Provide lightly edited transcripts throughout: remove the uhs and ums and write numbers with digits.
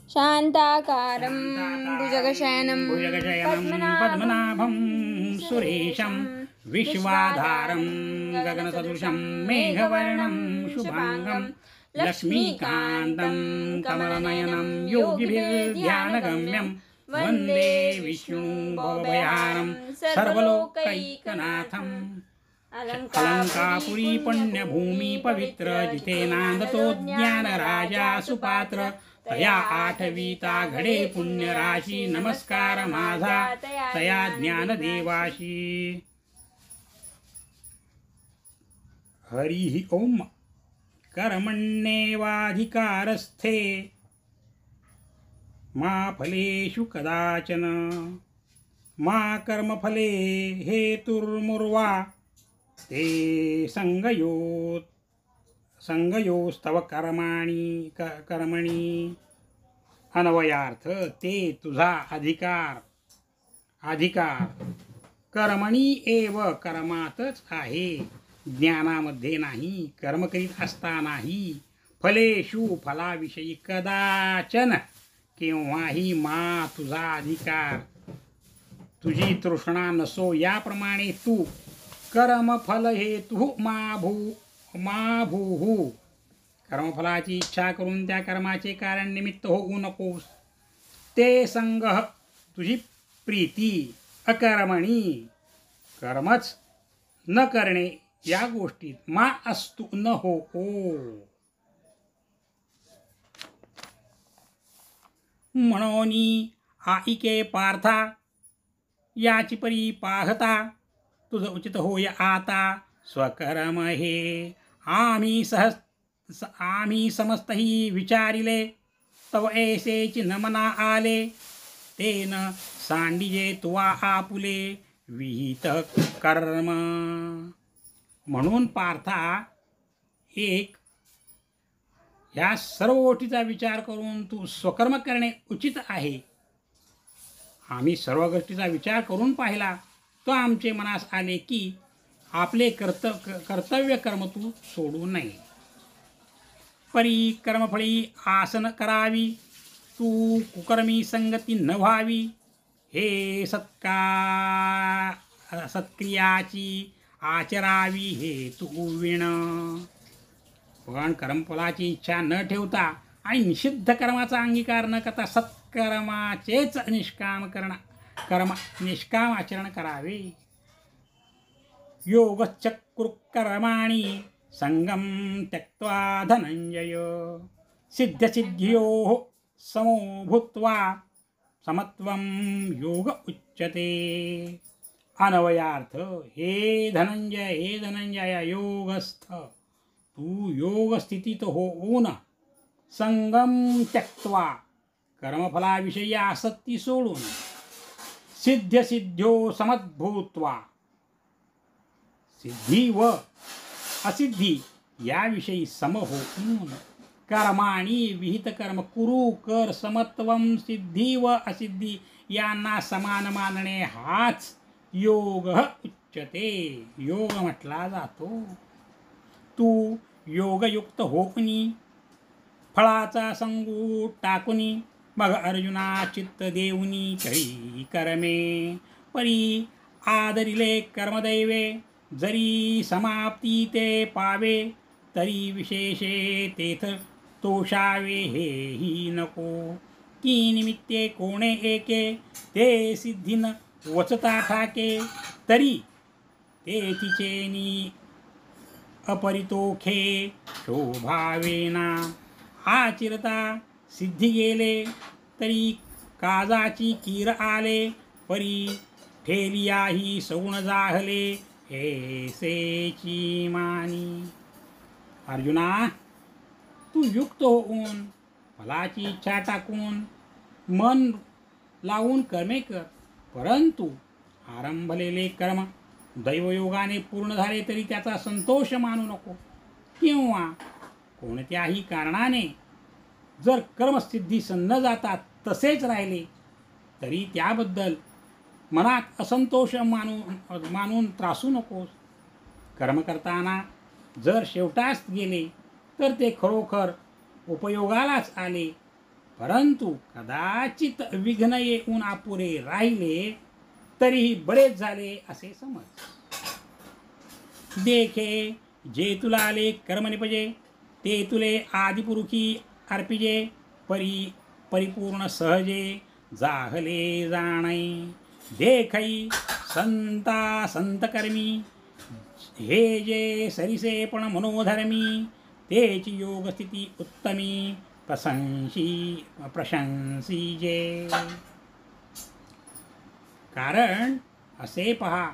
शान्ताकारं भुजगशयनं पद्मनाभं सुरेशं विश्वाधारं गगनसदृशं मेघवर्णं शुभांगं लक्ष्मीकान्तं कमलनयनं योगिभिर्ध्यानगम्यं वन्दे विष्णुं भवभयहारं सर्वलोकैकनाथम्। अलंकापुरी पुण्यभूमी पवित्र जिथे नांदतो ज्ञान राजा सुपात्र तया आठवीता घडे पुण्यराशी नमस्कार माझा तया ज्ञानदेवाशी। हरि ओम। कर्मण्येवाधिकारस्थे मा फलेषु कदाचन मा कर्मफले हेतुर्मुर्वा ते संगयोस्तव कर्मणी। अन्वयार्थ ते तुझा अधिकार कर्मणी एव कर्मातच आहे, ज्ञानामध्ये नाही, कर्म करीत असतानाही, फलेषु फलाविषयी कदाचन केव्हाही मा तुझा अधिकार, तुझी तृष्णा नसो याप्रमाणे तू कर्मफल हेतु मा भूहु कर्मफलाची इच्छा करून त्या कर्माचे कारण निमित्त होऊ नकोस। ते संग तुझी प्रीती अकर्मणी कर्मच न करणे या गोष्टीत मा असतु न हो। म्हणोनी आईके पार्था याची परी पाहता तुझ उचित होय आता स्वकर्म हे आम्ही समस्तही विचारिले तव ऐसेची न मना आले तेन सांडिजे तुवा आपुले विहित कर्म। म्हणून पार्था एक ह्या सर्व गोष्टीचा विचार करून तू स्वकर्म करणे उचित आहे। आम्ही सर्व गोष्टीचा विचार करून पाहिला तो आमचे मनास आले की आपले कर्तव्य कर्म तू सोडू नये। परी कर्मफळी आसन करावी तू कुकर्मी संगती न व्हावी हे सत्क्रियाची आचरावी हे तू विण। पण कर्मफलाची इच्छा न ठेवता आणि निषिद्ध कर्माचा अंगीकार न करता सत्कर्माचेच निष्काम आचरण करावे। योगश्चक्रुः कर्माणि संगम त्यक्त्वा धनंजय सिद्ध्यसिद्ध्योः समो भूत्वा समत्वं योग उच्यते। अन्वयार्थ हे धनंजय योगस्थ तू योग स्थितीत होऊन संगम त्यक्त्वा कर्मफलाविषयी आसक्ती सोडून सिद्ध्यसिद्ध्यो समद्भूत्वा सिद्धी व असिद्धी याविषयी सम होऊन कर्माणी विहित कर्म कुरु कर समत्वम सिद्धी व असिद्धी यांना समान मानणे हाच योग उच्यते, योग म्हटला जातो। तू योगयुक्त होऊनी फळाचा संगू टाकुनी मग अर्जुना चित्त देऊनी करी कर्मे परी आदरिले कर्मदैवे जरी समाप्ती ते पावे तरी विशेषे तेथ तोषावे हेही नको। की निमित्ते कोणे एके ते सिद्धीन वचता ठाके तरी ते तिचेनी अपरितोखे शोभावेना आचिरता सिद्धी गेले तरी काजाची कीर आले परी ठेलियाही सौण जाहले ऐसेची मानी। अर्जुना तू युक्त होऊन फलाची इच्छा टाकून मन लावून कर्मे कर, परंतु आरंभलेले कर्म दैवयोगाने पूर्ण झाले तरी त्याचा संतोष मानू नको। किंवा कोणत्याही कारणाने जर कर्मसिद्धी न जाता तसेच राहिले तरी त्याबद्दल मनात असंतोष मानून त्रासू नकोस। कर्म करताना जर शेवटास गेले तर ते खरोखर उपयोगालाच आले परंतु कदाचित विघ्न येऊन अपुरे राहिले तरीही बरेच झाले असे समज. देखे जे तुला आले कर्म निपजे, ते तुले आदिपुरुषी अर्पिजे. परिपूर्ण सहजे जाहले जाणे, देखई संता संतकर्मी. हे जे सरिसे पण मनोधर्मी, तेची योग स्थिती उत्तमी. प्रशंसीजे. कारण असे पहा,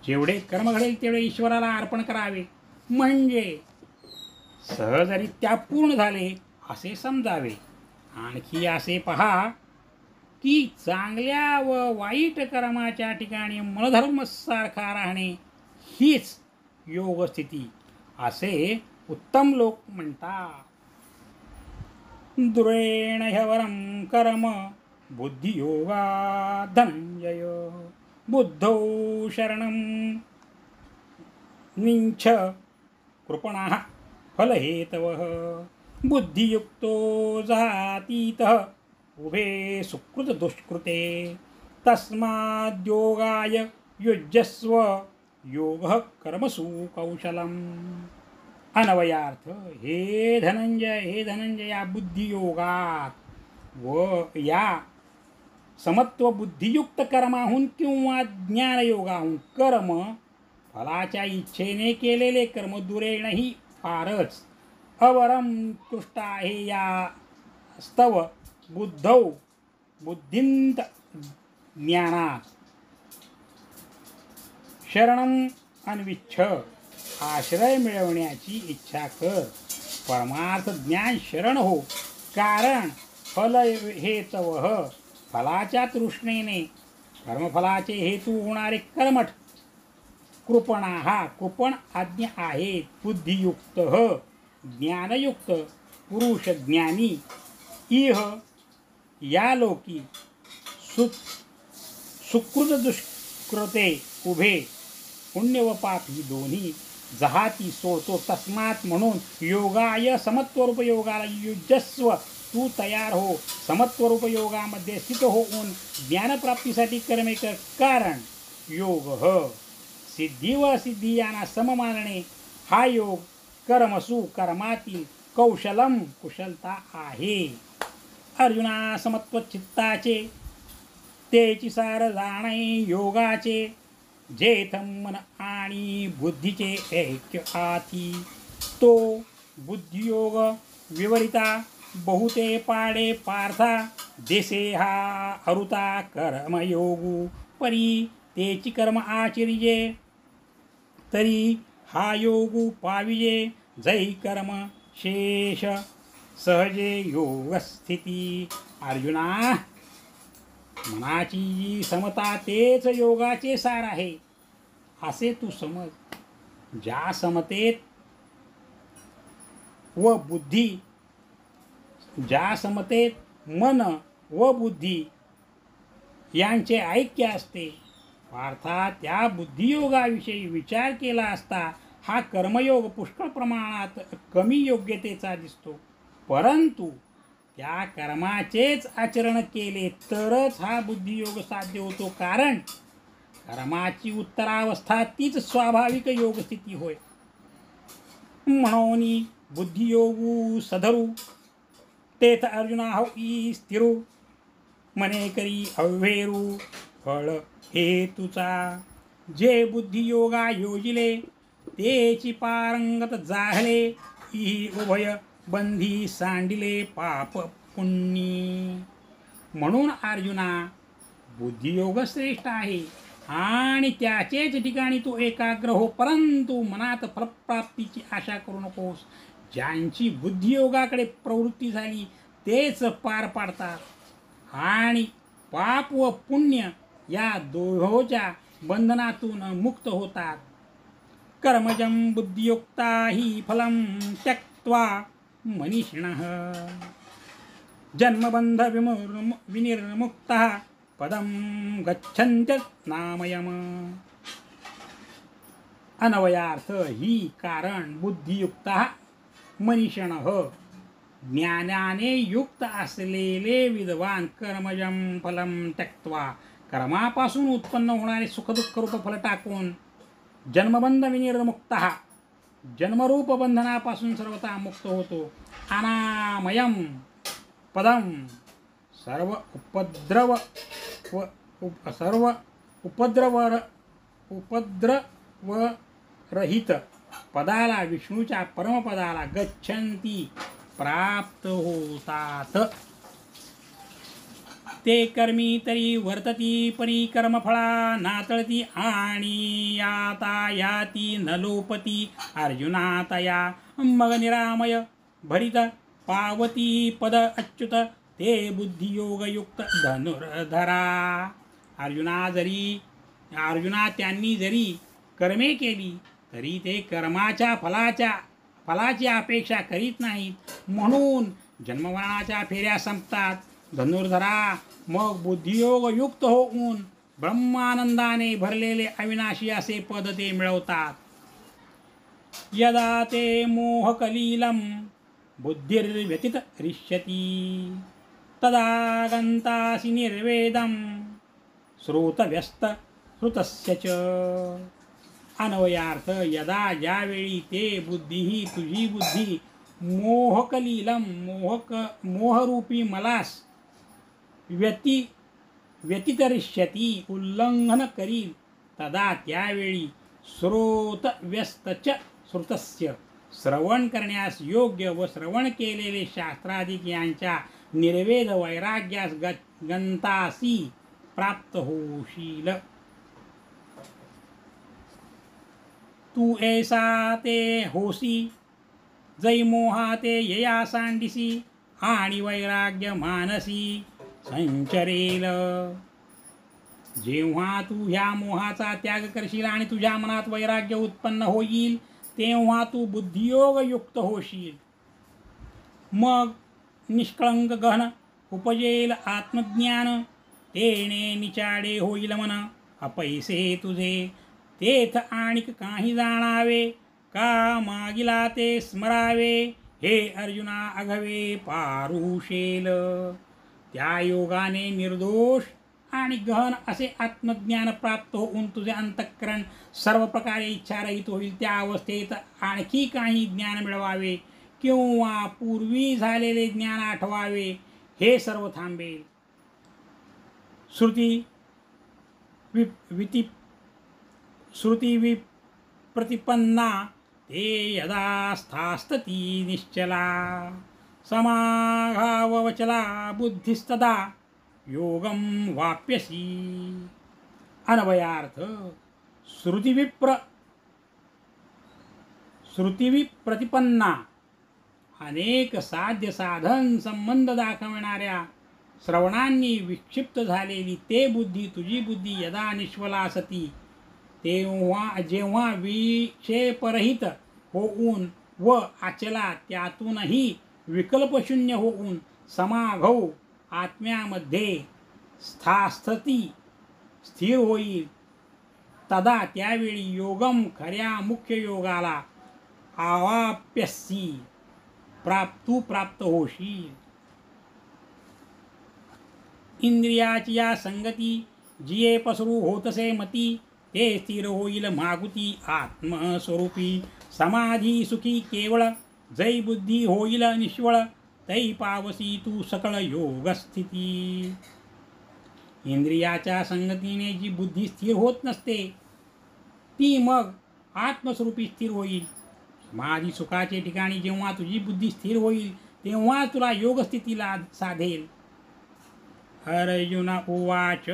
जेवढे कर्म घडेल तेवढे ईश्वराला अर्पण करावे, म्हणजे सहजरित्या पूर्ण झाले असे समजावे. आणखी असे पहा की चांगल्या व वाईट कर्माच्या ठिकाणी मनोधर्म सारखा राहणे हीच योगस्थिती असे उत्तम लोक म्हणतात. दुरेण ह्यवरं कर्म बुद्धियोगा धनंजय, बुद्धौ शरणं निंछ कृपणः फलहेतवः. बुद्धियुक्तो जातीतः उभे सुकृत दुष्कृते, तस्माद्योगाय युज्यस्व योगः कर्मसु कौशलम्. अन्वयार्थ, हे धनंजया, बुद्धियोगात व या समत्व बुद्धियुक्त कर्माहून किंवा ज्ञानयोगाहून कर्म फलाच्या इच्छेने केलेले कर्म दुरेणही फारच अवरम कृष्ट आहे. या स्तव बुद्धौ बुद्धिंत ज्ञानात शरणं अन्विच्छ, आश्रय मिळवण्याची इच्छा कर. परमार्थ ज्ञान शरण हो. कारण फल हेतवः, फलाच्या तृष्णेने कर्मफलाचे हेतू होणारे कर्मठ कृपणाः, कृपण आज्ञा आहेत. बुद्धियुक्त ज्ञानयुक्त पुरुष ज्ञानी इह या लोकी सुकृत दुष्कृते उभे, पुण्य व पाप ही दोन्ही जहाती सोडतो. तस्मात म्हणून योगाय समत्वरूप योगाला युजस्व, तू तयार हो. समत्वरूप योगामध्ये स्थित होऊन ज्ञानप्राप्तीसाठी कर्मे कर. कारण योग सिद्धी व असिद्धी यांना सम मानणे हा योग कर्मसु, कर्मातील कौशलम कुशलता आहे. अर्जुना, समत्व चित्ताचे तेची सार जाणे योगाचे, जेथं मन आणि बुद्धीचे ऐक्य आती. तो बुद्धियोग विवरिता बहुते पाडे पार्था, देसे हा अरुता कर्मयोगू. परी तेची कर्म आचरिजे, तरी हा योगू पाविजे. जै कर्म शेष सहजे योग स्थिती. अर्जुना, मनाची जी समता तेच योगाचे सार आहे असे तू समज. ज्या समतेत मन व बुद्धी यांचे ऐक्य असते, अर्थात त्या बुद्धियोगाविषयी विचार केला असता हा कर्मयोग पुष्कळ प्रमाणात कमी योग्यतेचा दिसतो. परंतु त्या कर्माचेच आचरण केले तरच हा बुद्धियोग साध्य होतो. कारण कर्माची उत्तरावस्था तीच स्वाभाविक योगस्थिती होय. म्हणून बुद्धियोगू सधरू, तेथ अर्जुना होई स्थिरू. मने करी अव्हेरू फळ हेतुचा. जे बुद्धियोगा योजिले, तेची पारंगत जाहले. ही उभय बंधी सांडिले पाप पुण्य. म्हणून अर्जुना, बुद्धियोग श्रेष्ठ आहे आणि त्याचेच ठिकाणी तू एकाग्र हो. परंतु मनात फलप्राप्तीची आशा करू नकोस. ज्यांची बुद्धियोगाकडे प्रवृत्ती झाली तेच पार पाडतात आणि पाप व पुण्य या दोहोच्या बंधनातून मुक्त होतात. कर्मजं बुद्धियुक्ता हि फलं त्यक्त्वा मनीषिणः, जन्मबंध विनिर्मुक्तः पदं गच्छन्त्यनामयम्. अन्वयार्थ, ही कारण बुद्धियुक्तः मनीषिणः, ज्ञानाने युक्त असलेले विद्वान कर्मजम फलम त्यक्त्वा कर्मापासून उत्पन्न होणारे सुखदुःख रूप फल टाकून जन्मबंध विनिर्मुक्त जन्मरूप बंधनापासून सर्वथा मुक्त होतो. अनामयम पदम सर्व उपद्रवरहित पदाला विष्णूच्या परमपदाला गच्छन्ती प्राप्त होतात. ते कर्मी तरी वर्तती परी कर्मफळा नातळती आणि याता याती न लोपती अर्जुनातया मग निरामय भरित पावती पद अच्युत ते बुद्धियोगयुक्त धनुर्धरा. अर्जुना त्यांनी जरी कर्मे केली तरी ते कर्माच्या फलाची अपेक्षा करीत नाहीत म्हणून जन्ममरणाच्या फेऱ्या संपतात. धनुर्धरा मग बुद्धियोगयुक्त होऊन ब्रह्मानंदाने भरलेले अविनाशी असे पद ते मिळवतात. यदा ते मोहकलीलम बुद्धिर्व्यतित रिष्यती तदा गंतासि निर्वेदम श्रोतव्यस्त श्रुतस्य च. अन्वयार्थ व्यदा ज्यावेळी ते बुद्धी तुझी बुद्धी मोहकलीलम मोहरूपी मलास व्यतितरिष्यती उल्लंघन करील तदा त्यावेळी श्रोतव्यस्तच श्रुतस्य श्रवण करण्यास योग्य व श्रवण केलेले शास्त्राधिक यांच्या निर्वेद वैराग्यास गंतासी प्राप्त होशील. तू ऐसा ते होसी जै मोहा ते यया सांडिसी आणि वैराग्य मानसी संचरेल. जेव्हा तू ह्या मोहाचा त्याग करशील आणि तुझ्या मनात वैराग्य उत्पन्न होईल तेव्हा तू बुद्धियोगयुक्त होशील. मग निष्कळंक गहन उपजेल आत्मज्ञान तेने निचाडे होईल मन अपैसे तुझे तेथ आणिक काही जाणावे का मागिला ते स्मरावे हे अर्जुना अघवे पारुशेल. त्या योगाने निर्दोष आणि गहन असे आत्मज्ञान प्राप्त होऊन तुझे अंतःकरण सर्व प्रकारे इच्छारहित होईल. त्या अवस्थेत आणखी काही ज्ञान मिळवावे किंवा पूर्वी झालेले ज्ञान आठवावे हे सर्व थांबेल. श्रुती विप्रतिपन्ना ते यदा स्थास्तती निश्चला समाघावचला बुद्धिस्तदा योगम वाप्यसी. अन्वयार्थ श्रुतिविप्रतिपन्ना अनेक साध्य साधन संबंध दाखविणाऱ्या श्रवणांनी विक्षिप्त झालेली ते बुद्धी तुझी बुद्धी यदा निष्फला सती तेव्हा जेव्हा विक्षेपरहित होऊन व अचला त्यातूनही विकल्पशून्य होऊन समाघौ आत्म्यामध्ये स्थिर होईल तदा त्यावेळी योगम खऱ्या मुख्य योगाला आवाप्यसी प्राप्त होशील. इंद्रियाची या संगती जिये पसरू होतसे मती ते स्थिर होईल मागुती आत्मस्वरूपी समाधी सुखी केवळ जै बुद्धी होईल निष्वळ तै पावसी तू सकळ योगस्थिती. इंद्रियाच्या संगतीने जी बुद्धी स्थिर होत नसते ती मग आत्मस्वरूपी स्थिर होईल. समाधी सुखाचे ठिकाणी जेव्हा तुझी बुद्धी स्थिर होईल तेव्हा तुला योगस्थितीला साधेल. अर्जुन उवाच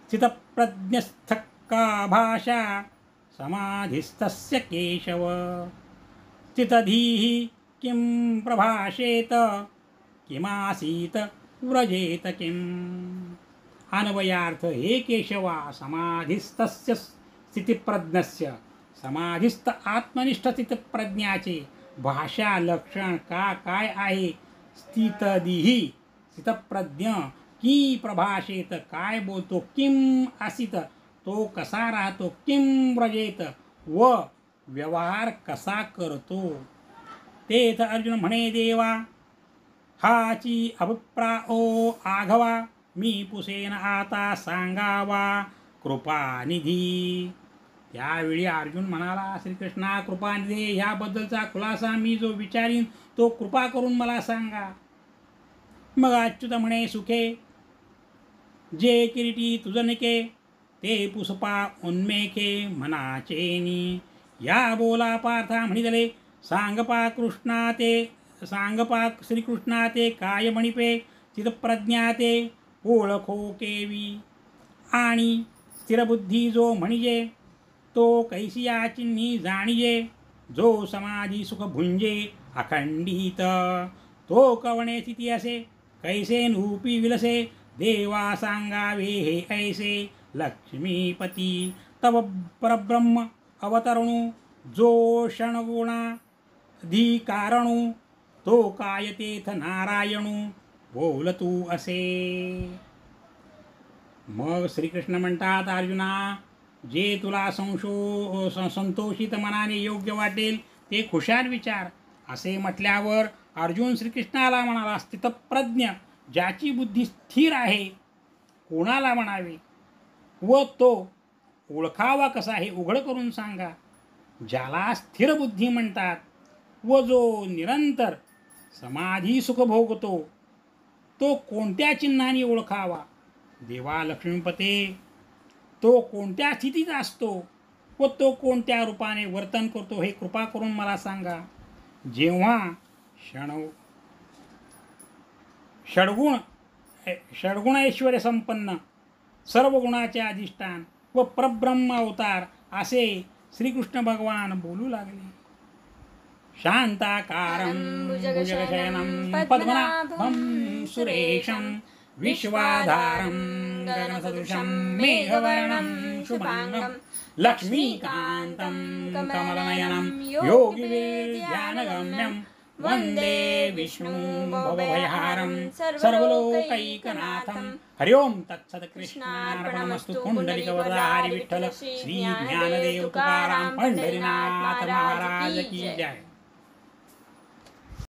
स्थितप्रज्ञस्थका भाषा समाधिस्तस्य केशव स्थितधीः किं प्रभाषेत किमासीत व्रजेत किम्. अन्वयार्थ हे केशवा समाधिस्तस्य स्थितिप्रज्ञस्य समाधिस्थ आत्मनिष्ठ स्थितप्रज्ञाचे भाषा लक्षण काय आहे. स्थितधीः स्थितप्रज्ञ की प्रभाषेत काय बोलतो किम असित तो कसा राहतो किम व्रजेत व व्यवहार कसा करतो. तेथ अर्जुन म्हणे देवा, हाची अभिप्राओ आघवा, मी पुसेन आता सांगावा कृपानिधी. त्यावेळी अर्जुन म्हणाला, श्रीकृष्णा कृपानिधी, ह्याबद्दलचा खुलासा मी जो विचारीन तो कृपा करून मला सांगा. मग अच्युत म्हणे, सुखे जे किरीटी तुझनिके, ते पुष्पा उन्मेके मनाचेनी. या बोला पार्था म्हणितले, सांगपा श्रीकृष्णा ते काय म्हणिपे, चितप्रज्ञा ते ओळखो केवी. आणि स्थिरबुद्धी जो म्हणजे, तो कैसिया चिन्ही जाणिजे. जो समाधी सुख भुंजे अखंडित, तो कवणे स्थिती असे, कैसे नूपी विलसे. देवा सांगावे हे ऐसे, लक्ष्मीपती तव परब्रह्म अवतरणू. जो क्षणगुणाधिकारणू, तो काय तेथ नारायणू. बोल तू असे. मग श्रीकृष्ण म्हणतात, अर्जुना, जे तुला संतोषित मनाने योग्य वाटेल ते खुशाल विचार. असे म्हटल्यावर अर्जुन श्रीकृष्णाला म्हणाला, स्थितप्रज्ञ, ज्याची बुद्धी स्थिर आहे, कोणाला म्हणावे व तो ओळखावा कसा हे उघड करून सांगा. ज्याला स्थिर बुद्धी म्हणतात व जो निरंतर समाधी सुख भोगतो, तो कोणत्या चिन्हाने ओळखावा. देवा लक्ष्मीपते, तो कोणत्या स्थितीत असतो व तो कोणत्या रूपाने वर्तन करतो हे कृपा करून मला सांगा. जेव्हा षडगुण ऐश्वर्य संपन्न, सर्व गुणाचे अधिष्ठान व परब्रह्म अवतार असे श्रीकृष्ण भगवान बोलू लागले. शांताकारं भुजगशयनं पद्मनाभं सुरेशं, विश्वाधारं गगनसदृशं मेघवर्णं शुभांगं, लक्ष्मीकान्तं कमलनयनं योगिवेद्यानगम्यं, वन्दे विष्णुं भवभयहारं सर्वलोकैकनाथं. हरि ओम तत्सत्. कृष्णार्पणमस्तु. पुंडलिकवरदा हरि विठ्ठल श्री ज्ञानदेव तुकाराम पंढरीनाथ महाराज की जय.